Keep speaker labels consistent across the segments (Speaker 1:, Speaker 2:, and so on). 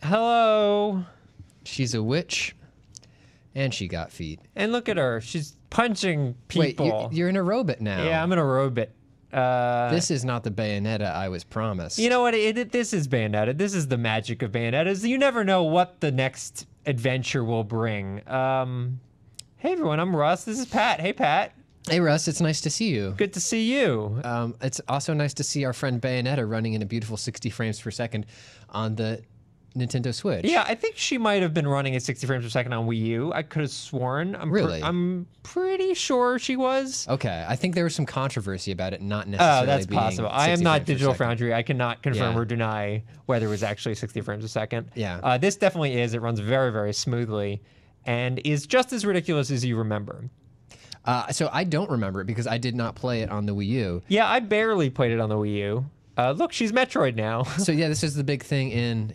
Speaker 1: Hello.
Speaker 2: She's a witch, and she got feet.
Speaker 1: And look at her. She's punching people.
Speaker 2: Wait, you're in a robot now.
Speaker 1: Yeah, I'm in a robot.
Speaker 2: This is not the Bayonetta I was promised.
Speaker 1: You know what? This is Bayonetta. This is the magic of Bayonetta. You never know what the next adventure will bring. Hey, everyone. I'm Russ. This is Pat. Hey, Pat.
Speaker 2: Hey, Russ. It's nice to see you.
Speaker 1: Good to see you.
Speaker 2: It's also nice to see our friend Bayonetta running in a beautiful 60 frames per second on the Nintendo Switch.
Speaker 1: Yeah, I think she might have been running at 60 frames per second on Wii U. I could have sworn.
Speaker 2: Really?
Speaker 1: I'm pretty sure she was.
Speaker 2: Okay, I think there was some controversy about it not necessarily
Speaker 1: Oh, that's
Speaker 2: being
Speaker 1: possible.
Speaker 2: 60
Speaker 1: I am not
Speaker 2: frames per
Speaker 1: Digital
Speaker 2: second.
Speaker 1: Foundry. I cannot confirm
Speaker 2: Yeah.
Speaker 1: or deny whether it was actually 60 frames a second.
Speaker 2: Yeah.
Speaker 1: This definitely is. It runs very, very smoothly and is just as ridiculous as you remember.
Speaker 2: So I don't remember it because I did not play it on the Wii U.
Speaker 1: Yeah, I barely played it on the Wii U. Look, she's Metroid now.
Speaker 2: So yeah, this is the big thing in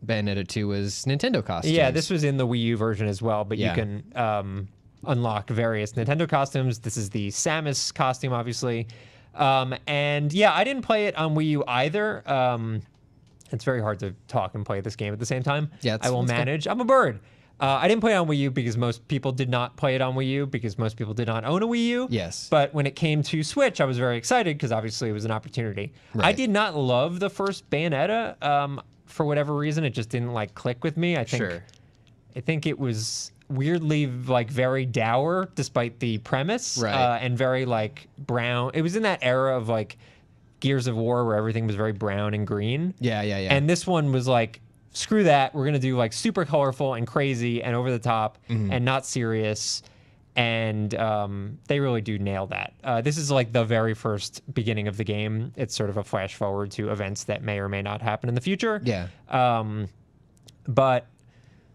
Speaker 2: Bayonetta 2 was Nintendo costumes.
Speaker 1: Yeah, this was in the Wii U version as well, but
Speaker 2: Yeah.
Speaker 1: you can unlock various Nintendo costumes. This is the Samus costume, obviously. And yeah, I didn't play it on Wii U either. It's very hard to talk and play this game at the same time.
Speaker 2: Yeah,
Speaker 1: I will
Speaker 2: it's good.
Speaker 1: manage. I'm a bird. I didn't play it on Wii U because most people did not play it on Wii U because most people did not own a Wii U.
Speaker 2: Yes.
Speaker 1: But when it came to Switch, I was very excited because obviously it was an opportunity. I
Speaker 2: Right.
Speaker 1: did not love the first Bayonetta. For whatever reason, it just didn't click with me. I think it was weirdly very dour despite the premise.
Speaker 2: Right.
Speaker 1: And very brown. It was in that era of Gears of War where everything was very brown and green.
Speaker 2: Yeah.
Speaker 1: And this one was screw that. We're going to do super colorful and crazy and over the top and not serious. And they really do nail that. This is the very first beginning of the game. It's sort of a flash forward to events that may or may not happen in the future.
Speaker 2: Yeah.
Speaker 1: But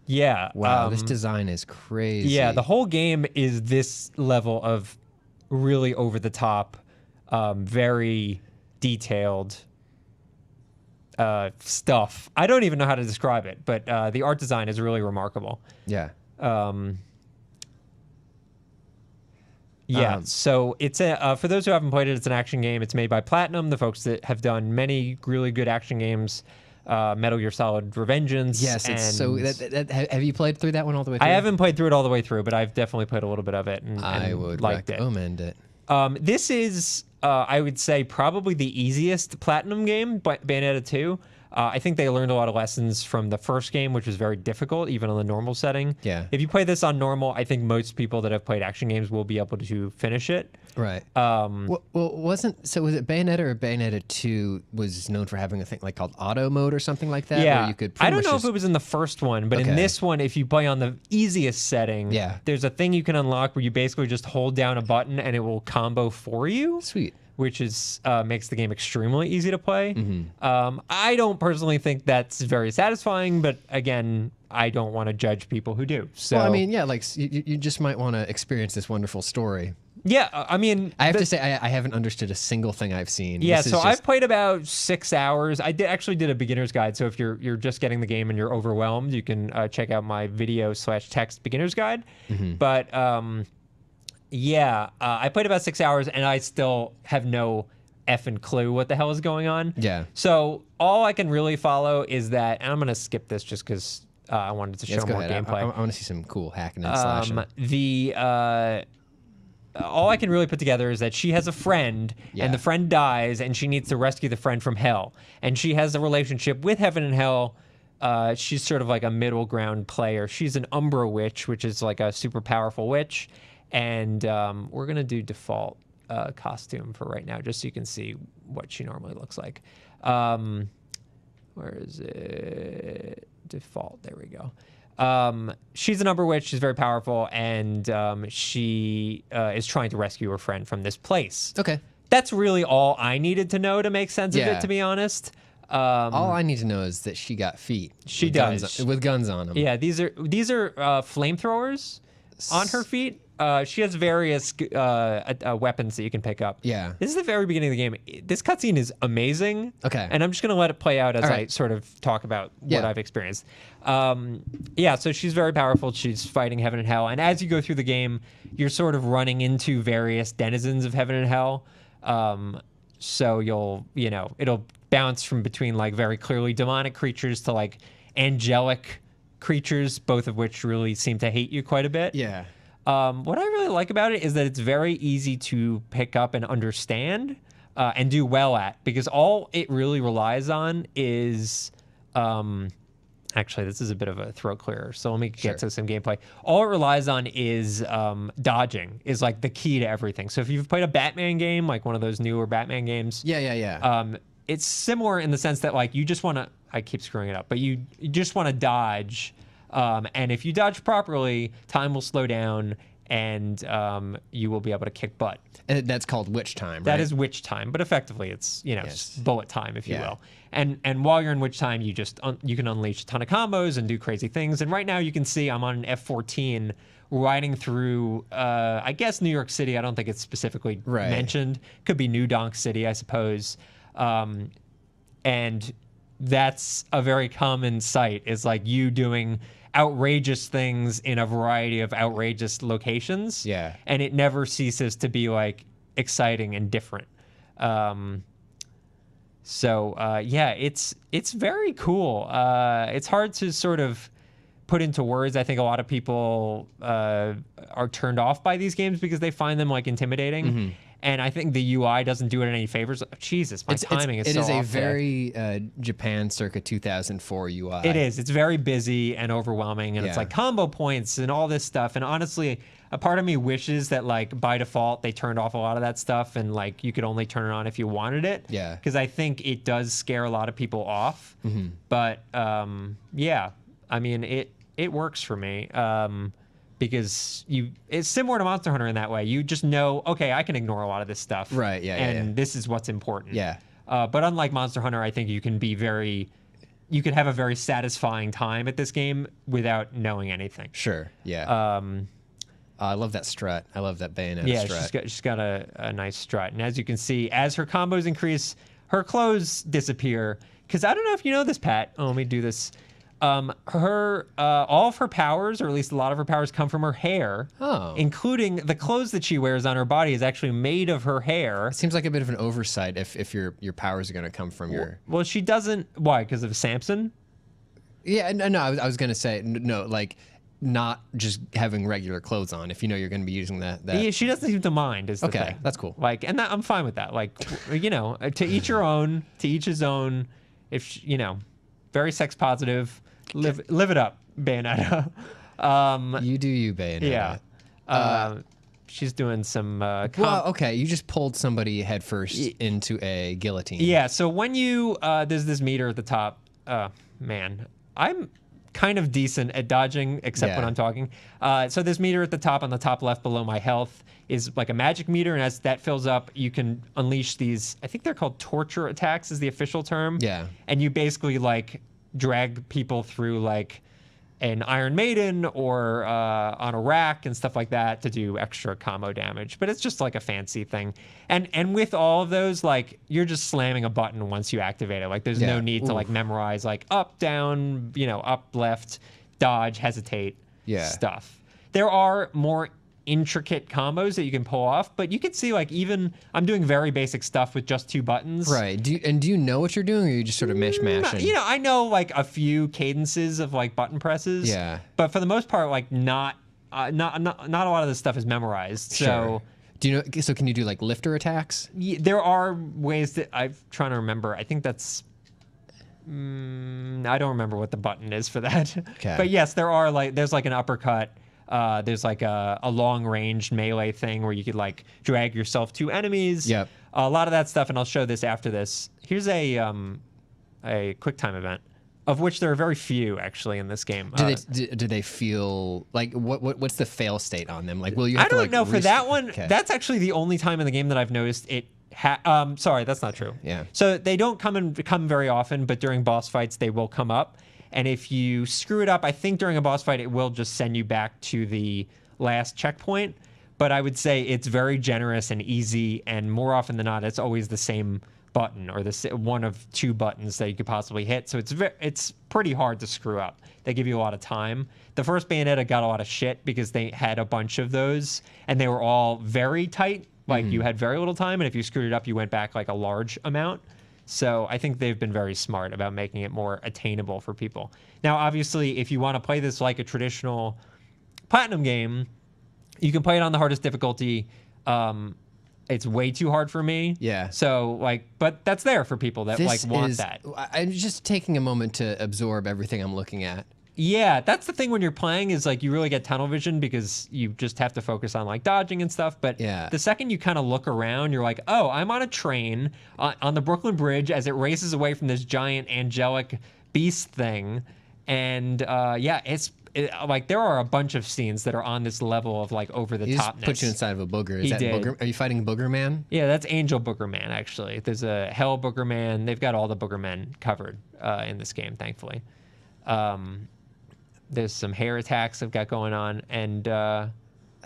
Speaker 1: yeah.
Speaker 2: Wow, this design is crazy.
Speaker 1: Yeah, the whole game is this level of really over the top, very detailed stuff. I don't even know how to describe it, but the art design is really remarkable.
Speaker 2: Yeah.
Speaker 1: Yeah, so it's for those who haven't played it, it's an action game. It's made by Platinum, the folks that have done many really good action games, Metal Gear Solid Revengeance.
Speaker 2: Yes, it's so. Have you played through that one all the way through?
Speaker 1: I haven't played through it all the way through, but I've definitely played a little bit of it and
Speaker 2: I would
Speaker 1: liked
Speaker 2: recommend it.
Speaker 1: This is, I would say, probably the easiest Platinum game, Bayonetta 2. I think they learned a lot of lessons from the first game, which was very difficult, even on the normal setting.
Speaker 2: Yeah.
Speaker 1: If you play this on normal, I think most people that have played action games will be able to finish it.
Speaker 2: Right. Well, was it Bayonetta or Bayonetta 2 was known for having a thing called auto mode or something like that?
Speaker 1: Yeah.
Speaker 2: Where you could
Speaker 1: I don't know if it was in the first one, but in
Speaker 2: Okay.
Speaker 1: this one, if you play on the easiest setting,
Speaker 2: Yeah.
Speaker 1: there's a thing you can unlock where you basically just hold down a button and it will combo for you.
Speaker 2: Sweet.
Speaker 1: Which is makes the game extremely easy to play.
Speaker 2: Mm-hmm.
Speaker 1: I don't personally think that's very satisfying, but again, I don't want to judge people who do. So,
Speaker 2: Well, I mean, yeah, you just might want to experience this wonderful story.
Speaker 1: yeah, I mean,
Speaker 2: I have to say, I haven't understood a single thing I've seen.
Speaker 1: yeah.
Speaker 2: This is
Speaker 1: So
Speaker 2: just-
Speaker 1: I've played about 6 hours. I actually did a beginner's guide. So if you're just getting the game and you're overwhelmed, you can check out my video/text beginner's guide.
Speaker 2: Mm-hmm.
Speaker 1: But yeah, I played about 6 hours and I still have no effing clue what the hell is going on.
Speaker 2: Yeah.
Speaker 1: So all I can really follow is that, and I'm going to skip this just because I wanted to show
Speaker 2: Let's go
Speaker 1: more
Speaker 2: ahead.
Speaker 1: gameplay.
Speaker 2: I want to see some cool hacking and slashing.
Speaker 1: All I can really put together is that she has a friend,
Speaker 2: Yeah.
Speaker 1: and the friend dies, and she needs to rescue the friend from hell. And she has a relationship with heaven and hell. She's sort of like a middle ground player. She's an Umbra witch, which is like a super powerful witch. And we're going to do default costume for right now, just so you can see what she normally looks like. Where is it? Default. There we go. She's an Umbra witch. She's very powerful, and she is trying to rescue her friend from this place.
Speaker 2: Okay.
Speaker 1: That's really all I needed to know to make sense of
Speaker 2: Yeah.
Speaker 1: it, to be honest.
Speaker 2: All I need to know is that she got feet.
Speaker 1: She
Speaker 2: with
Speaker 1: does.
Speaker 2: with guns on them.
Speaker 1: Yeah, these are flamethrowers on her feet. She has various weapons that you can pick up.
Speaker 2: Yeah.
Speaker 1: This is the very beginning of the game. This cutscene is amazing.
Speaker 2: Okay.
Speaker 1: And I'm just going to let it play out as
Speaker 2: All
Speaker 1: I
Speaker 2: right.
Speaker 1: sort of talk about what
Speaker 2: Yeah.
Speaker 1: I've experienced. Yeah, so she's very powerful. She's fighting heaven and hell. And as you go through the game, you're sort of running into various denizens of heaven and hell. So it'll bounce from between like very clearly demonic creatures to like angelic creatures, both of which really seem to hate you quite a bit.
Speaker 2: Yeah.
Speaker 1: What I really like about it is that it's very easy to pick up and understand and do well at, because all it really relies on is actually, this is a bit of a throat clearer, so let me get to some gameplay. All it relies on is dodging is like the key to everything. So if you've played a Batman game, like one of those newer Batman games, it's similar in the sense that like you just want to, I keep screwing it up, but you just want to dodge, and if you dodge properly, time will slow down and you will be able to kick butt.
Speaker 2: And that's called witch time, right?
Speaker 1: That is witch time, but effectively it's, just bullet time, if you will. And while you're in witch time, you just you can unleash a ton of combos and do crazy things. And right now you can see I'm on an F-14 riding through, I guess, New York City. I don't think it's specifically mentioned. Could be New Donk City, I suppose. And that's a very common sight, is like you doing outrageous things in a variety of outrageous locations.
Speaker 2: Yeah.
Speaker 1: And it never ceases to be like exciting and different. It's very cool. It's hard to sort of put into words. I think a lot of people are turned off by these games because they find them like intimidating. Mm-hmm. And I think the UI doesn't do it any favors. Jesus, my timing is so off.
Speaker 2: It is a very Japan circa 2004 UI.
Speaker 1: It is. It's very busy and overwhelming, and it's like combo points and all this stuff. And honestly, a part of me wishes that like by default they turned off a lot of that stuff and like you could only turn it on if you wanted it.
Speaker 2: Yeah.
Speaker 1: Because I think it does scare a lot of people off. Mm-hmm. But I mean it works for me. Because it's similar to Monster Hunter in that way. You just know, okay, I can ignore a lot of this stuff.
Speaker 2: Right, and
Speaker 1: this is what's important.
Speaker 2: Yeah.
Speaker 1: But unlike Monster Hunter, I think you could have a very satisfying time at this game without knowing anything.
Speaker 2: Sure, yeah. I love that strut. I love that Bayonetta strut.
Speaker 1: Yeah, she's got a nice strut. And as you can see, as her combos increase, her clothes disappear. Because I don't know if you know this, Pat. Oh, let me do this. All of her powers, or at least a lot of her powers, come from her hair, including the clothes that she wears on her body is actually made of her hair.
Speaker 2: It seems like a bit of an oversight if your powers are going to come from your...
Speaker 1: Well, she doesn't... Why? Because of Samson?
Speaker 2: Yeah, no, I was going to say, no, like, not just having regular clothes on, if you know you're going to be using that.
Speaker 1: Yeah, she doesn't seem to mind, is the thing.
Speaker 2: Okay, that's cool.
Speaker 1: Like, and I'm fine with that. Like, to each your own, to each his own. If, very sex positive... Live it up, Bayonetta.
Speaker 2: You do you, Bayonetta.
Speaker 1: Yeah. She's doing some...
Speaker 2: well, okay, you just pulled somebody headfirst into a guillotine.
Speaker 1: Yeah, so when you... there's this meter at the top. Man, I'm kind of decent at dodging, except when I'm talking. So this meter at the top, on the top left below my health, is like a magic meter, and as that fills up, you can unleash these... I think they're called torture attacks is the official term.
Speaker 2: Yeah.
Speaker 1: And you basically, like... drag people through like an Iron Maiden or on a rack and stuff like that to do extra combo damage. But it's just like a fancy thing. And with all of those, like you're just slamming a button once you activate it. Like there's no need to like memorize like up, down, up, left, dodge, hesitate stuff. There are more intricate combos that you can pull off, but you can see like even I'm doing very basic stuff with just 2 buttons.
Speaker 2: Right. Do you know what you're doing, or are you just sort of mashing?
Speaker 1: I know like a few cadences of like button presses.
Speaker 2: Yeah.
Speaker 1: But for the most part, like not a lot of this stuff is memorized. So
Speaker 2: sure. Do you know? So can you do like lifter attacks?
Speaker 1: There are ways that I'm trying to remember. I think that's. I don't remember what the button is for that.
Speaker 2: Okay.
Speaker 1: But yes, there's like an uppercut. There's like a long-range melee thing where you could like drag yourself to enemies.
Speaker 2: Yep.
Speaker 1: A lot of that stuff, and I'll show this after this. Here's a quick time event, of which there are very few actually in this game.
Speaker 2: Do they feel like what's the fail state on them? Like, will you? Have
Speaker 1: I don't
Speaker 2: to, like,
Speaker 1: know for that one.
Speaker 2: Okay.
Speaker 1: That's actually the only time in the game that I've noticed it. Sorry, that's not true.
Speaker 2: Yeah.
Speaker 1: So they don't come very often, but during boss fights they will come up. And if you screw it up, I think during a boss fight, it will just send you back to the last checkpoint. But I would say it's very generous and easy. And more often than not, it's always the same button or one of 2 buttons that you could possibly hit. So it's pretty hard to screw up. They give you a lot of time. The first Bayonetta got a lot of shit because they had a bunch of those. And they were all very tight. Like you had very little time. And if you screwed it up, you went back like a large amount. So I think they've been very smart about making it more attainable for people. Now, obviously, if you want to play this like a traditional Platinum game, you can play it on the hardest difficulty. It's way too hard for me.
Speaker 2: Yeah.
Speaker 1: So but that's there for people that want that.
Speaker 2: I'm just taking a moment to absorb everything I'm looking at.
Speaker 1: Yeah, that's the thing when you're playing is like you really get tunnel vision because you just have to focus on like dodging and stuff. But the second you kind of look around, you're like, oh, I'm on a train on the Brooklyn Bridge as it races away from this giant angelic beast thing. And like there are a bunch of scenes that are on this level of like over the topness.
Speaker 2: He put you inside of a booger. Is that
Speaker 1: did.
Speaker 2: Booger? Are you fighting Booger Man?
Speaker 1: Yeah, that's Angel Booger Man, actually. There's a Hell Booger Man. They've got all the Booger Men covered in this game, thankfully. There's some hair attacks I've got going on, and
Speaker 2: that's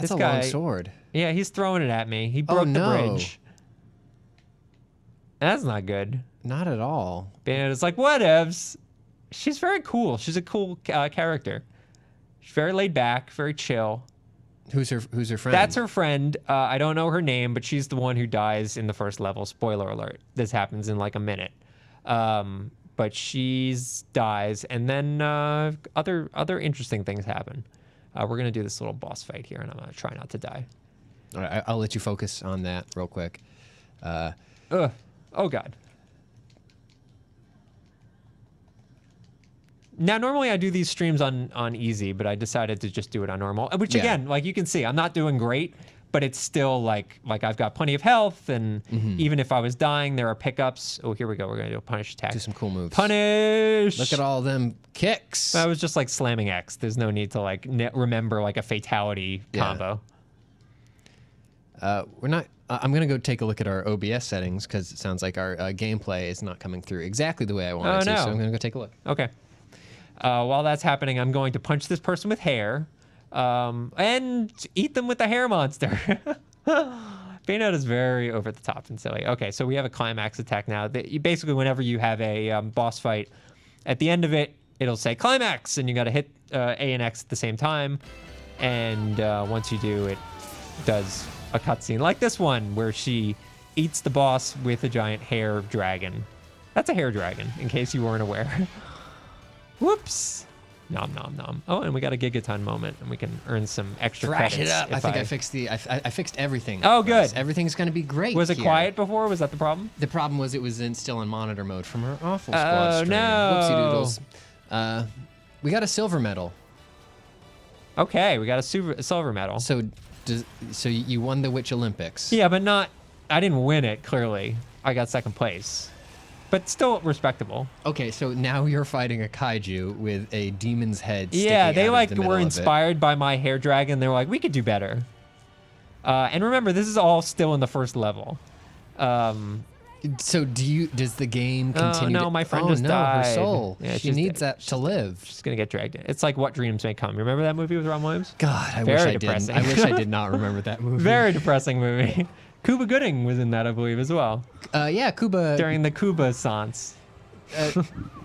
Speaker 1: this
Speaker 2: a
Speaker 1: guy,
Speaker 2: long sword.
Speaker 1: Yeah, he's throwing it at me. He broke the bridge. That's not good.
Speaker 2: Not at all.
Speaker 1: Bayonetta's like, whatevs. She's very cool. She's a cool character. She's very laid back, very chill.
Speaker 2: Who's her friend?
Speaker 1: That's her friend. I don't know her name, but she's the one who dies in the first level. Spoiler alert. This happens in like a minute. But she dies, and then other interesting things happen. We're gonna do this little boss fight here, and I'm gonna try not to die.
Speaker 2: All right, I'll let you focus on that real quick.
Speaker 1: Oh God. Now, normally I do these streams on easy, but I decided to just do it on normal. Which again, like you can see, I'm not doing great, but it's still like I've got plenty of health, and even if I was dying, there are pickups. Oh, here we go. We're gonna do a punish attack.
Speaker 2: Do some cool moves.
Speaker 1: Punish.
Speaker 2: Look at all them kicks.
Speaker 1: I was just like slamming X. There's no need to like remember like a fatality combo.
Speaker 2: We're not. I'm gonna go take a look at our OBS settings because it sounds like our gameplay is not coming through exactly the way I want it to. So I'm gonna go take a look.
Speaker 1: Okay. While that's happening, I'm going to punch this person with hair. And eat them with the hair monster. Bayonetta's very over the top and silly. Okay, so we have a climax attack now. Basically, whenever you have a boss fight, at the end of it, it'll say climax, and you got to hit A and X at the same time. And once you do, it does a cutscene like this one, where she eats the boss with a giant hair dragon. That's a hair dragon, in case you weren't aware. Whoops. Nom nom nom. Oh, and we got a gigaton moment, and we can earn some extra
Speaker 2: Thrash
Speaker 1: credits.
Speaker 2: it up. I think I fixed I fixed everything.
Speaker 1: Oh, good.
Speaker 2: Everything's gonna be great.
Speaker 1: Was it quiet before? Was that the problem?
Speaker 2: The problem was it was still in monitor mode from her awful squad stream.
Speaker 1: No.
Speaker 2: Whoopsie doodles. We got a silver medal.
Speaker 1: Okay, we got a silver medal.
Speaker 2: So you won the Witch Olympics.
Speaker 1: Yeah, but not. I didn't win it. Clearly, I got second place. But still respectable.
Speaker 2: Okay, so now you're fighting a kaiju with a demon's head sticking
Speaker 1: Yeah, they
Speaker 2: out of the
Speaker 1: were inspired by my hair dragon. They were like, we could do better. And remember, this is all still in the first level.
Speaker 2: So does the game continue?
Speaker 1: Oh, no, my friend just died.
Speaker 2: Her soul.
Speaker 1: Yeah,
Speaker 2: she needs that to live.
Speaker 1: She's gonna get dragged in. It's like What Dreams May Come. Remember that movie with Ron Williams?
Speaker 2: God, I
Speaker 1: Very
Speaker 2: wish I
Speaker 1: depressing.
Speaker 2: didn't. I wish I did not remember that movie.
Speaker 1: Very depressing movie. Cuba Gooding was in that, I believe, as well.
Speaker 2: Yeah, Cuba.
Speaker 1: During the Cuba Sans.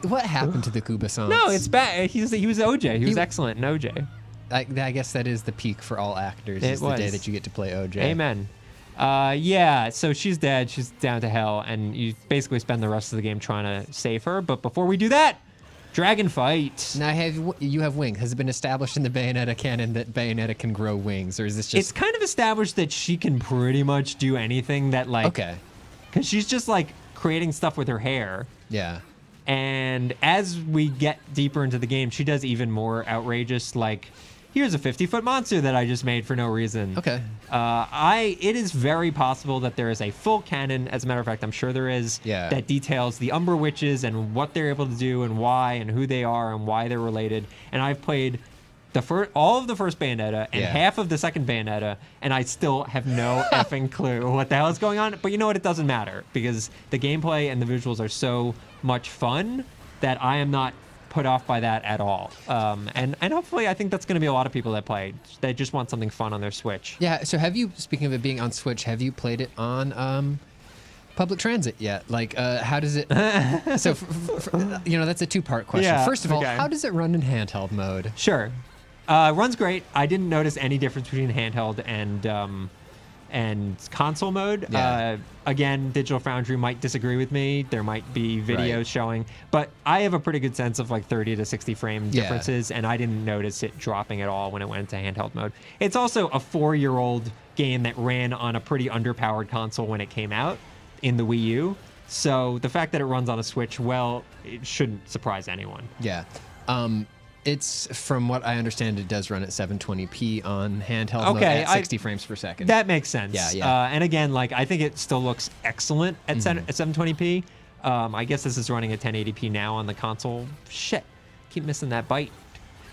Speaker 2: What happened to the Cuba Sans?
Speaker 1: No, it's bad. He was OJ. He was excellent in OJ.
Speaker 2: I guess that is the peak for all actors. Is the day that you get to play OJ.
Speaker 1: Amen. Yeah, so she's dead. She's down to hell, and you basically spend the rest of the game trying to save her. But before we do that, dragon fight.
Speaker 2: Now, you have wings. Has it been established in the Bayonetta canon that Bayonetta can grow wings, or is this just?
Speaker 1: It's kind of established that she can pretty much do anything that
Speaker 2: Okay.
Speaker 1: Because she's just creating stuff with her hair.
Speaker 2: Yeah.
Speaker 1: And as we get deeper into the game, she does even more outrageous, here's a 50-foot monster that I just made for no reason.
Speaker 2: Okay.
Speaker 1: It is very possible that there is a full canon, as a matter of fact, I'm sure there is, that details the Umbra Witches and what they're able to do and why and who they are and why they're related. And I've played all of the first Bayonetta and half of the second Bayonetta, and I still have no effing clue what the hell is going on. But you know what? It doesn't matter, because the gameplay and the visuals are so much fun that I am not put off by that at all. And hopefully, I think that's going to be a lot of people that play. They just want something fun on their Switch.
Speaker 2: Yeah, so speaking of it being on Switch, have you played it on public transit yet? How does it... So, that's a two-part question.
Speaker 1: Yeah,
Speaker 2: First of all, how does it run in handheld mode?
Speaker 1: Sure. Runs great. I didn't notice any difference between handheld and console mode.
Speaker 2: Yeah.
Speaker 1: Again, Digital Foundry might disagree with me. There might be videos
Speaker 2: Right.
Speaker 1: showing, but I have a pretty good sense of like 30 to 60 frame
Speaker 2: Yeah.
Speaker 1: differences, and I didn't notice it dropping at all when it went into handheld mode. It's also a 4-year-old game that ran on a pretty underpowered console when it came out in the Wii U. So the fact that it runs on a Switch, well, it shouldn't surprise anyone.
Speaker 2: Yeah. It's, from what I understand, it does run at 720p on handheld mode
Speaker 1: Okay,
Speaker 2: at 60 frames per second.
Speaker 1: That makes sense.
Speaker 2: Yeah.
Speaker 1: And again, like I think it still looks excellent at 720p. I guess this is running at 1080p now on the console. Shit, keep missing that bite.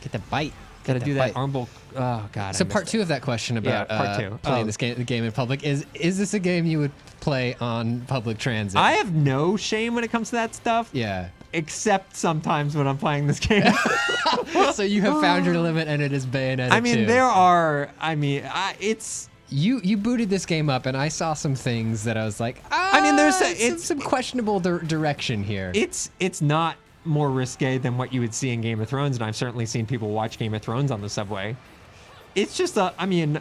Speaker 2: Get the bite.
Speaker 1: Got to
Speaker 2: Get
Speaker 1: do
Speaker 2: the
Speaker 1: that
Speaker 2: bite.
Speaker 1: arm bolt. Oh god.
Speaker 2: So
Speaker 1: I
Speaker 2: part
Speaker 1: missed
Speaker 2: two of that question about
Speaker 1: part two.
Speaker 2: playing
Speaker 1: Oh.
Speaker 2: the game in public is this a game you would play on public transit?
Speaker 1: I have no shame when it comes to that stuff.
Speaker 2: Yeah.
Speaker 1: Except sometimes when I'm playing this game.
Speaker 2: So you have found your limit, and it is Bayonetta.
Speaker 1: I mean,
Speaker 2: 2.
Speaker 1: there are. I mean, it's.
Speaker 2: You booted this game up, and I saw some things that I was like,
Speaker 1: I mean, there's
Speaker 2: some questionable direction here.
Speaker 1: It's not more risque than what you would see in Game of Thrones, and I've certainly seen people watch Game of Thrones on the subway. It's just a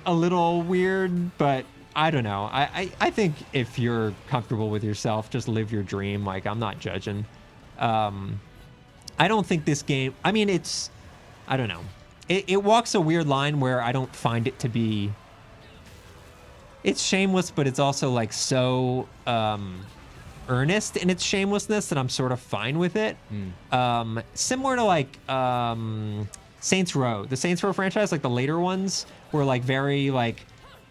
Speaker 1: little weird, but I don't know. I think if you're comfortable with yourself, just live your dream. Like, I'm not judging. I don't think this game. I mean, I don't know. It walks a weird line where I don't find it to be. It's shameless, but it's also like so earnest in its shamelessness that I'm sort of fine with it. Similar to like Saints Row, the Saints Row franchise, like the later ones were like very like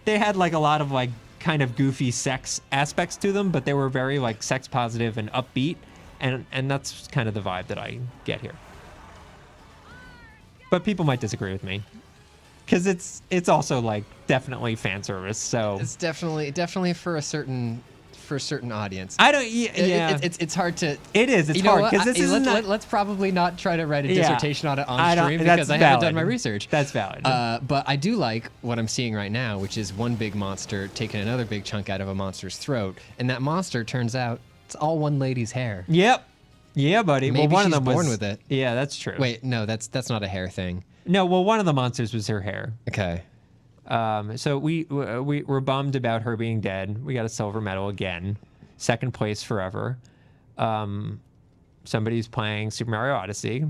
Speaker 1: they had like a lot of like kind of goofy sex aspects to them, but they were very like sex positive and upbeat, and that's kind of the vibe that I get here. But people might disagree with me. Because it's also like definitely fan service, so
Speaker 2: It's definitely for a certain audience.
Speaker 1: I don't. Yeah,
Speaker 2: It's hard to.
Speaker 1: it is. It's
Speaker 2: You know
Speaker 1: hard
Speaker 2: what?
Speaker 1: because this is not.
Speaker 2: Let's probably not try to write a
Speaker 1: Yeah.
Speaker 2: dissertation on it on
Speaker 1: I don't-
Speaker 2: stream
Speaker 1: that's
Speaker 2: because I haven't
Speaker 1: valid.
Speaker 2: done my research.
Speaker 1: That's valid.
Speaker 2: But I do like what I'm seeing right now, which is one big monster taking another big chunk out of a monster's throat, and that monster turns out it's all one lady's hair.
Speaker 1: Yep. Yeah, buddy.
Speaker 2: Maybe
Speaker 1: well, one
Speaker 2: she's
Speaker 1: of them
Speaker 2: born
Speaker 1: was,
Speaker 2: with it.
Speaker 1: Yeah, that's true.
Speaker 2: Wait, no, that's not a hair thing.
Speaker 1: No, well, one of the monsters was her hair.
Speaker 2: Okay.
Speaker 1: So we're bummed about her being dead. We got a silver medal again, second place forever. Somebody's playing Super Mario Odyssey.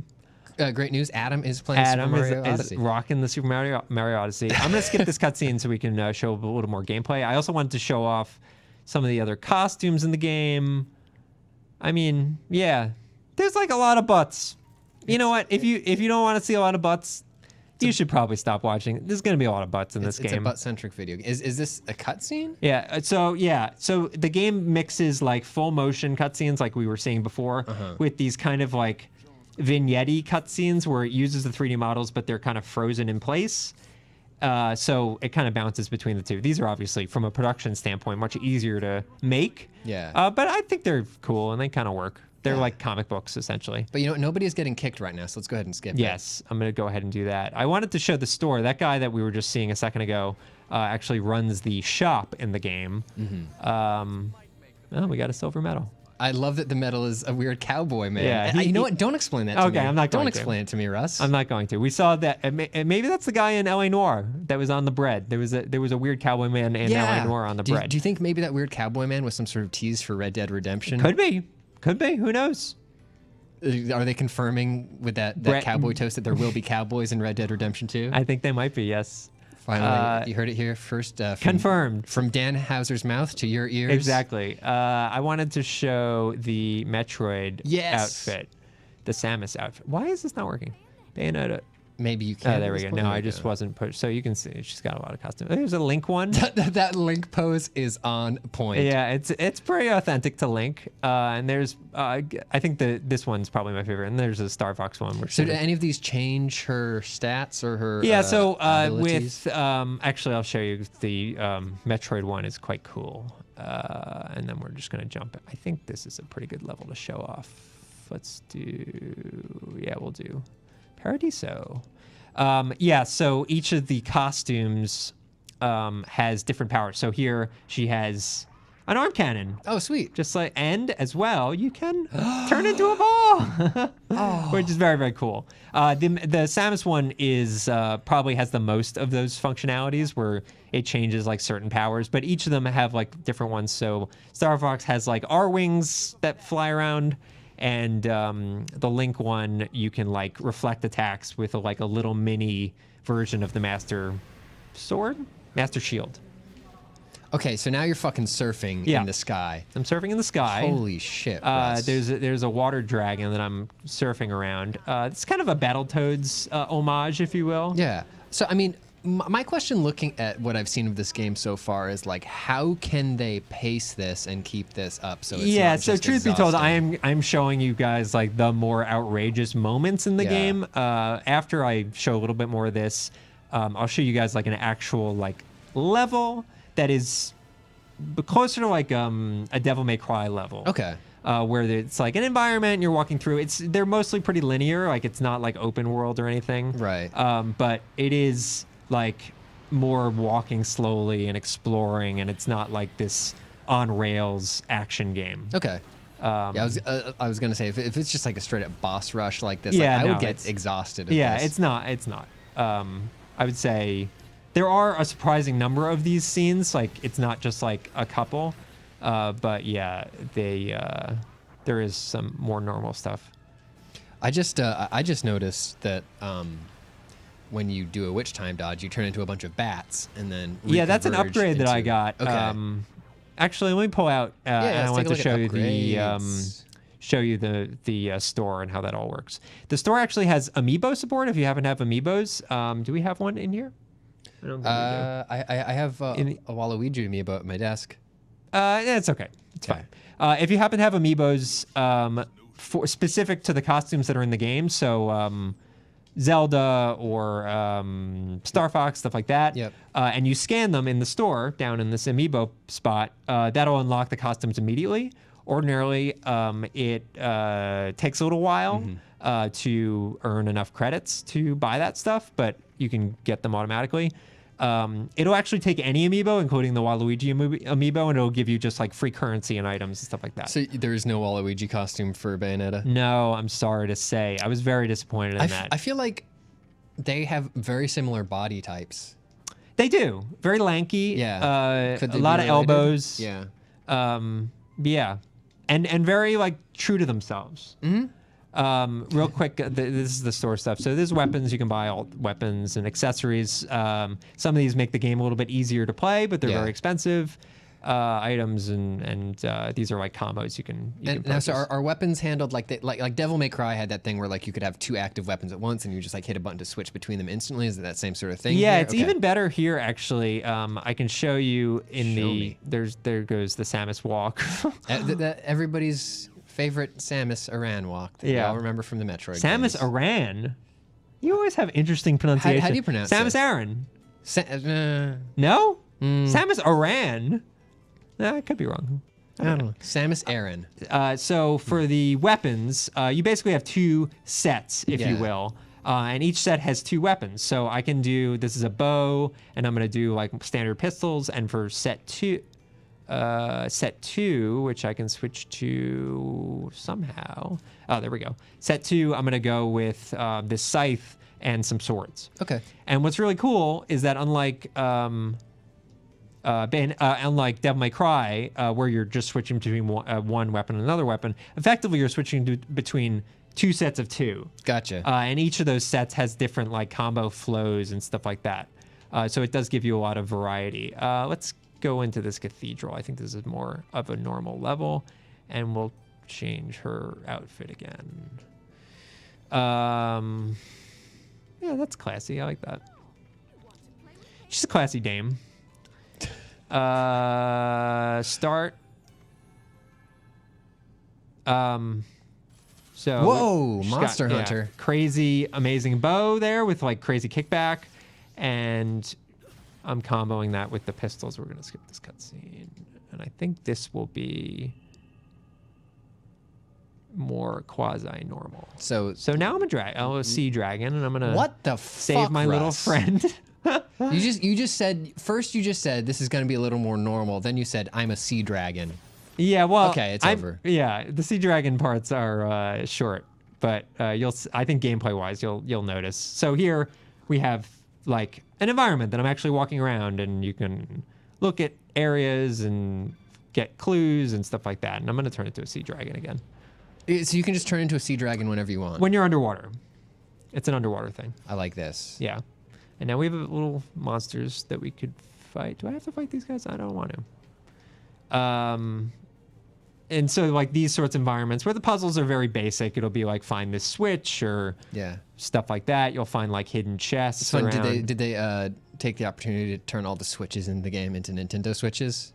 Speaker 2: Great news. Adam is playing
Speaker 1: Adam
Speaker 2: Super Mario
Speaker 1: is
Speaker 2: Odyssey.
Speaker 1: rocking the Super Mario Odyssey. I'm gonna skip this cutscene so we can show a little more gameplay. I also wanted to show off some of the other costumes in the game. I mean, yeah, there's like a lot of butts. You know what? If you don't want to see a lot of butts, you should probably stop watching. There's gonna be a lot of butts in this
Speaker 2: It's a
Speaker 1: game.
Speaker 2: butt-centric video. Is this a cutscene?
Speaker 1: Yeah. So the game mixes like full motion cutscenes, like we were seeing before, with these kind of like vignette-y cutscenes where it uses the 3D models, but they're kind of frozen in place. So it kind of bounces between the two. These are obviously, from a production standpoint, much easier to make.
Speaker 2: Yeah.
Speaker 1: But I think they're cool and they kind of work. They're
Speaker 2: Yeah.
Speaker 1: like comic books, essentially.
Speaker 2: But you know what? Nobody is getting kicked right now, so let's go ahead and skip it.
Speaker 1: Yes, I'm going to go ahead and do that. I wanted to show the store. That guy that we were just seeing a second ago actually runs the shop in the game. Oh, we got a silver medal.
Speaker 2: I love that the medal is a weird cowboy man.
Speaker 1: Yeah,
Speaker 2: You know what? Don't explain that to me.
Speaker 1: Okay, I'm not going
Speaker 2: Don't
Speaker 1: to.
Speaker 2: explain it to me, Russ.
Speaker 1: I'm not going to. We saw that. And maybe that's the guy in LA Noire that was on the bread. There was a weird cowboy man in LA Noire on the bread.
Speaker 2: Do you think maybe that weird cowboy man was some sort of tease for Red Dead Redemption?
Speaker 1: Could be. Could be. Who knows?
Speaker 2: Are they confirming with that cowboy toast that there will be cowboys in Red Dead Redemption 2?
Speaker 1: I think they might be, yes.
Speaker 2: Finally, you heard it here first.
Speaker 1: Confirmed.
Speaker 2: From Dan Hauser's mouth to your ears.
Speaker 1: Exactly. I wanted to show the Metroid
Speaker 2: Yes.
Speaker 1: outfit, the Samus outfit. Why is this not working? Bayonetta.
Speaker 2: Maybe you can.
Speaker 1: Oh, there we go. No, I just wasn't pushed. So you can see she's got a lot of costumes. There's a Link one.
Speaker 2: that Link pose is on point.
Speaker 1: Yeah, it's pretty authentic to Link. And there's, I think this one's probably my favorite. And there's a Star Fox one.
Speaker 2: So do any of these change her stats or her
Speaker 1: Yeah, so
Speaker 2: abilities?
Speaker 1: with, actually I'll show you the Metroid one is quite cool. And then we're just going to jump. I think this is a pretty good level to show off. Let's do, yeah, we'll do Paradiso. Yeah, so each of the costumes has different powers. So here she has an arm cannon.
Speaker 2: Oh, sweet.
Speaker 1: Just like, and as well, you can turn into a ball, which is very, very cool. The Samus one is probably has the most of those functionalities where it changes like certain powers, but each of them have like different ones. So Star Fox has like R wings that fly around, and the Link one, you can like reflect attacks with like a little mini version of the Master Shield.
Speaker 2: Okay, so now you're fucking surfing in the sky.
Speaker 1: I'm surfing in the sky.
Speaker 2: Holy shit, Russ.
Speaker 1: There's a water dragon that I'm surfing around. It's kind of a Battletoads homage, if you will.
Speaker 2: Yeah. So, I mean, my question looking at what I've seen of this game so far is, like, how can they pace this and keep this up so it's not
Speaker 1: so
Speaker 2: just
Speaker 1: truth be told,
Speaker 2: exhausting?
Speaker 1: I'm showing you guys, like, the more outrageous moments in the game. After I show a little bit more of this, I'll show you guys, like, an actual, like, level that is closer to like a Devil May Cry level.
Speaker 2: Okay.
Speaker 1: Where it's like an environment and you're walking through. They're mostly pretty linear. Like it's not like open world or anything.
Speaker 2: Right.
Speaker 1: But it is like more walking slowly and exploring, and it's not like this on rails action game.
Speaker 2: Okay. I was gonna say if it's just like a straight up boss rush like this,
Speaker 1: Yeah,
Speaker 2: like, I
Speaker 1: no,
Speaker 2: would get exhausted. Of
Speaker 1: Yeah,
Speaker 2: this.
Speaker 1: it's not. It's not. I would say there are a surprising number of these scenes. Like it's not just like a couple, but yeah, there is some more normal stuff.
Speaker 2: I just noticed that when you do a witch time dodge, you turn into a bunch of bats and then
Speaker 1: That's an
Speaker 2: reconverge
Speaker 1: upgrade that I got.
Speaker 2: Okay.
Speaker 1: Actually, let me pull out. And I want to show you the store and how that all works. The store actually has amiibo support. If you happen to have amiibos, do we have one in here? I don't think we do.
Speaker 2: I have a Waluigi amiibo at my desk.
Speaker 1: It's okay. It's fine. If you happen to have amiibos specific to the costumes that are in the game, so Zelda or Star Fox, stuff like that,
Speaker 2: Yep.
Speaker 1: And you scan them in the store down in this amiibo spot, that'll unlock the costumes immediately. Ordinarily, it takes a little while to earn enough credits to buy that stuff, but you can get them automatically. It'll actually take any amiibo, including the Waluigi amiibo, and it'll give you just like free currency and items and stuff like that.
Speaker 2: So there is no Waluigi costume for Bayonetta?
Speaker 1: No, I'm sorry to say. I was very disappointed in that.
Speaker 2: I feel like they have very similar body types.
Speaker 1: They do. Very lanky.
Speaker 2: Yeah. Could they
Speaker 1: A lot
Speaker 2: be
Speaker 1: of
Speaker 2: related?
Speaker 1: elbows.
Speaker 2: Yeah.
Speaker 1: Yeah. And very like true to themselves. Real quick, this is the store stuff. So there's weapons. You can buy all weapons and accessories. Some of these make the game a little bit easier to play, but they're very expensive. Items and these are like combos you can
Speaker 2: Now, so
Speaker 1: purchase.
Speaker 2: are weapons handled like like Devil May Cry had that thing where like you could have two active weapons at once and you just like hit a button to switch between them instantly? Is it that same sort of thing?
Speaker 1: Yeah,
Speaker 2: here?
Speaker 1: it's
Speaker 2: Okay.
Speaker 1: even better here actually. I can show you in
Speaker 2: Show
Speaker 1: the
Speaker 2: me.
Speaker 1: there goes the Samus walk.
Speaker 2: Everybody's favorite Samus Aran walk that we
Speaker 1: Yeah.
Speaker 2: all remember from the Metroid
Speaker 1: Samus
Speaker 2: games.
Speaker 1: Aran. You always have interesting pronunciation.
Speaker 2: How do you pronounce
Speaker 1: Samus
Speaker 2: it?
Speaker 1: Aran?
Speaker 2: Sa-
Speaker 1: No? Samus Aran. I could be wrong.
Speaker 2: I don't know. Samus Aran.
Speaker 1: So for the weapons, you basically have two sets, if you
Speaker 2: Yeah.
Speaker 1: will. And each set has two weapons. So I can do, this is a bow, and I'm going to do like standard pistols. And for set two, which I can switch to somehow. Oh, there we go. Set two, I'm going to go with this scythe and some swords.
Speaker 2: Okay.
Speaker 1: And what's really cool is that unlike Devil May Cry, where you're just switching between one weapon and another weapon, effectively you're switching between two sets of two.
Speaker 2: Gotcha.
Speaker 1: And each of those sets has different like combo flows and stuff like that. So it does give you a lot of variety. Let's go into this cathedral. I think this is more of a normal level, and we'll change her outfit again. Yeah, that's classy. I like that. She's a classy dame. Start. So
Speaker 2: Whoa,
Speaker 1: she's
Speaker 2: Monster Hunter.
Speaker 1: crazy, amazing bow there with like crazy kickback, and I'm comboing that with the pistols. We're gonna skip this cutscene, and I think this will be more quasi-normal.
Speaker 2: So
Speaker 1: So now I'm a sea dragon, and I'm gonna
Speaker 2: what the
Speaker 1: save
Speaker 2: fuck,
Speaker 1: my little
Speaker 2: Russ?
Speaker 1: friend.
Speaker 2: You just said first. You just said this is going to be a little more normal. Then you said I'm a sea dragon.
Speaker 1: Yeah, well,
Speaker 2: Okay, it's over.
Speaker 1: Yeah, the sea dragon parts are short, but I think gameplay wise, you'll notice. So here we have like an environment that I'm actually walking around, and you can look at areas and get clues and stuff like that. And I'm gonna turn it to a sea dragon again.
Speaker 2: So you can just turn into a sea dragon whenever you want.
Speaker 1: When you're underwater, it's an underwater thing.
Speaker 2: I like this.
Speaker 1: Yeah, and now we have little monsters that we could fight. Do I have to fight these guys? I don't want to. And so like these sorts of environments where the puzzles are very basic, it'll be like find this switch or stuff like that. You'll find like hidden chests.
Speaker 2: So
Speaker 1: around.
Speaker 2: did they take the opportunity to turn all the switches in the game into Nintendo Switches?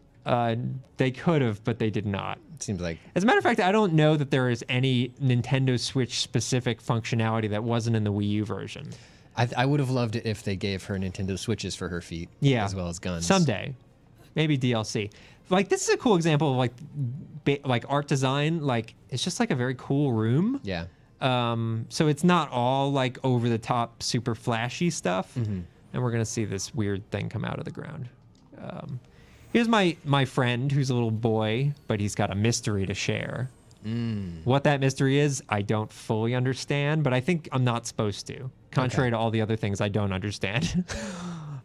Speaker 1: They could have, but they did not.
Speaker 2: It seems like.
Speaker 1: As a matter of fact, I don't know that there is any Nintendo Switch specific functionality that wasn't in the Wii U version.
Speaker 2: I would have loved it if they gave her Nintendo Switches for her feet.
Speaker 1: Yeah,
Speaker 2: as well as guns.
Speaker 1: Someday, maybe DLC. Like this is a cool example of like art design. Like it's just like a very cool room.
Speaker 2: Yeah.
Speaker 1: So it's not all like over the top, super flashy stuff.
Speaker 2: Mm-hmm.
Speaker 1: And we're gonna see this weird thing come out of the ground. Here's my friend who's a little boy, but he's got a mystery to share. What that mystery is, I don't fully understand, but I think I'm not supposed to. Contrary to all the other things I don't understand.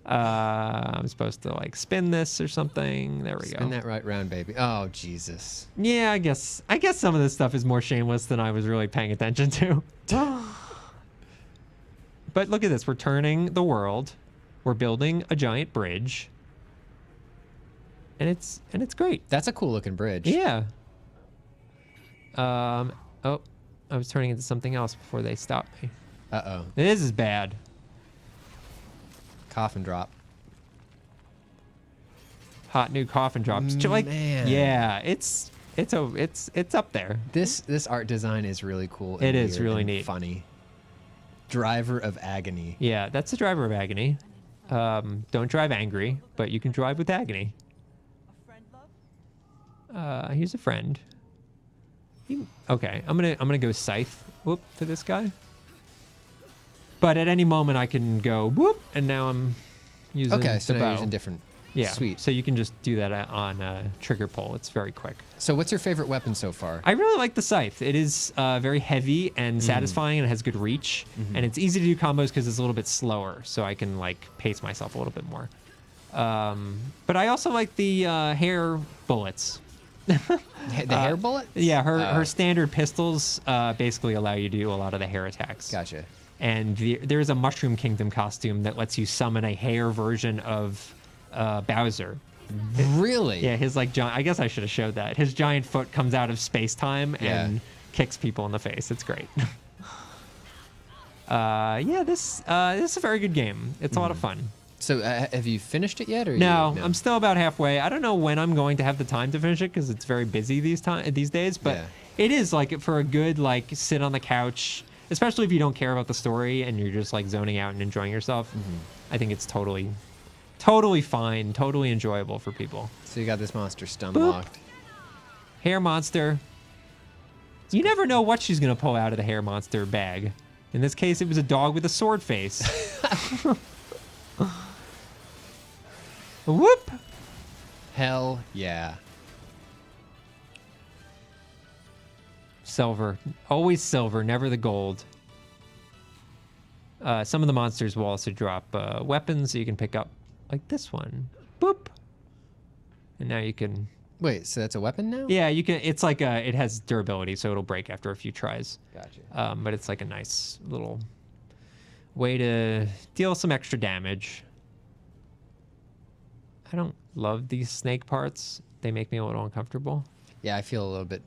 Speaker 1: I'm supposed to like spin this or something. There we go.
Speaker 2: Spin that right round, baby. Oh, Jesus.
Speaker 1: Yeah, I guess some of this stuff is more shameless than I was really paying attention to. But look at this. We're turning the world. We're building a giant bridge. And it's great.
Speaker 2: That's a cool looking bridge.
Speaker 1: Yeah. Oh, I was turning into something else before they stopped me.
Speaker 2: Uh-oh.
Speaker 1: This is bad.
Speaker 2: Coffin drop.
Speaker 1: Hot new coffin drops.
Speaker 2: Man.
Speaker 1: Yeah, it's up there.
Speaker 2: This art design is really cool.
Speaker 1: It is
Speaker 2: weird
Speaker 1: really
Speaker 2: and
Speaker 1: neat.
Speaker 2: Funny. Driver of agony.
Speaker 1: Yeah, that's the driver of agony. Don't drive angry, but you can drive with agony. Here's a friend. Okay, I'm gonna go scythe whoop to this guy. But at any moment I can go whoop, and now I'm using
Speaker 2: Okay, so
Speaker 1: the
Speaker 2: now
Speaker 1: bow.
Speaker 2: you're using different.
Speaker 1: Yeah,
Speaker 2: Sweet.
Speaker 1: So you can just do that on trigger pull. It's very quick.
Speaker 2: So what's your favorite weapon so far?
Speaker 1: I really like the scythe. It is very heavy and satisfying, and it has good reach, and it's easy to do combos because it's a little bit slower, so I can like pace myself a little bit more. But I also like the hair bullets.
Speaker 2: The hair bullet?
Speaker 1: Yeah, her standard pistols basically allow you to do a lot of the hair attacks.
Speaker 2: Gotcha.
Speaker 1: And there's a Mushroom Kingdom costume that lets you summon a hair version of Bowser.
Speaker 2: Really?
Speaker 1: Yeah, his like giant. I guess I should have showed that. His giant foot comes out of space time and kicks people in the face. It's great. This is a very good game. It's a lot of fun.
Speaker 2: So have you finished it yet? Or
Speaker 1: No, I'm still about halfway. I don't know when I'm going to have the time to finish it because it's very busy these days. But it is like for a good like sit on the couch, especially if you don't care about the story and you're just like zoning out and enjoying yourself. I think it's totally fine, totally enjoyable for people.
Speaker 2: So you got this monster stun
Speaker 1: Boop.
Speaker 2: locked.
Speaker 1: Hair monster. You never know what she's gonna pull out of the hair monster bag. In this case, it was a dog with a sword face. Whoop!
Speaker 2: Hell yeah.
Speaker 1: Silver. Always silver, never the gold. Some of the monsters will also drop weapons that you can pick up, like this one. Boop! And now you can...
Speaker 2: Wait, so that's a weapon now?
Speaker 1: Yeah, you can... It's like it has durability, so it'll break after a few tries.
Speaker 2: Gotcha.
Speaker 1: But it's like a nice little way to deal some extra damage. I don't love these snake parts. They make me a little uncomfortable.
Speaker 2: Yeah, I feel a little bit...